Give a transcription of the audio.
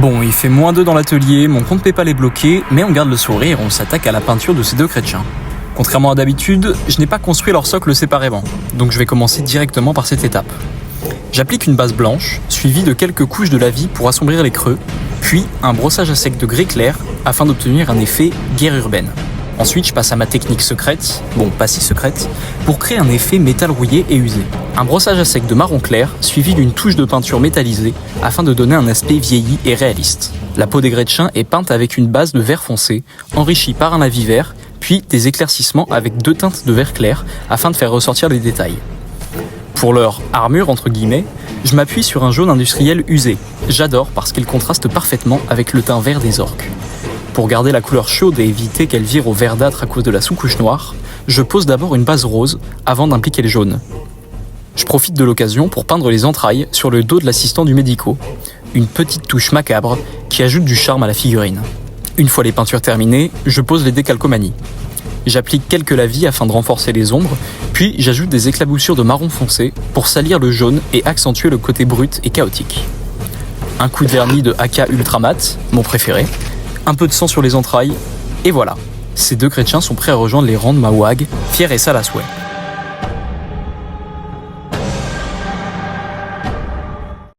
Bon, il fait -2 dans l'atelier, mon compte PayPal est bloqué, mais on garde le sourire et on s'attaque à la peinture de ces deux chrétiens. Contrairement à d'habitude, je n'ai pas construit leur socle séparément, donc je vais commencer directement par cette étape. J'applique une base blanche, suivie de quelques couches de lavis pour assombrir les creux, puis un brossage à sec de gris clair afin d'obtenir un effet guerre urbaine. Ensuite, je passe à ma technique secrète, bon pas si secrète, pour créer un effet métal rouillé et usé. Un brossage à sec de marron clair, suivi d'une touche de peinture métallisée, afin de donner un aspect vieilli et réaliste. La peau des Gretchens est peinte avec une base de vert foncé, enrichie par un lavis vert, puis des éclaircissements avec 2 teintes de vert clair, afin de faire ressortir les détails. Pour leur « armure » entre guillemets, je m'appuie sur un jaune industriel usé. J'adore parce qu'il contraste parfaitement avec le teint vert des orques. Pour garder la couleur chaude et éviter qu'elle vire au verdâtre à cause de la sous-couche noire, je pose d'abord une base rose avant d'impliquer le jaune. Je profite de l'occasion pour peindre les entrailles sur le dos de l'assistant du médico, une petite touche macabre qui ajoute du charme à la figurine. Une fois les peintures terminées, je pose les décalcomanies. J'applique quelques lavis afin de renforcer les ombres, puis j'ajoute des éclaboussures de marron foncé pour salir le jaune et accentuer le côté brut et chaotique. Un coup de vernis de AK Ultra Mat, mon préféré, un peu de sang sur les entrailles, et voilà. Ces deux chrétiens sont prêts à rejoindre les rangs de ma WAG, fiers et sales à souhait.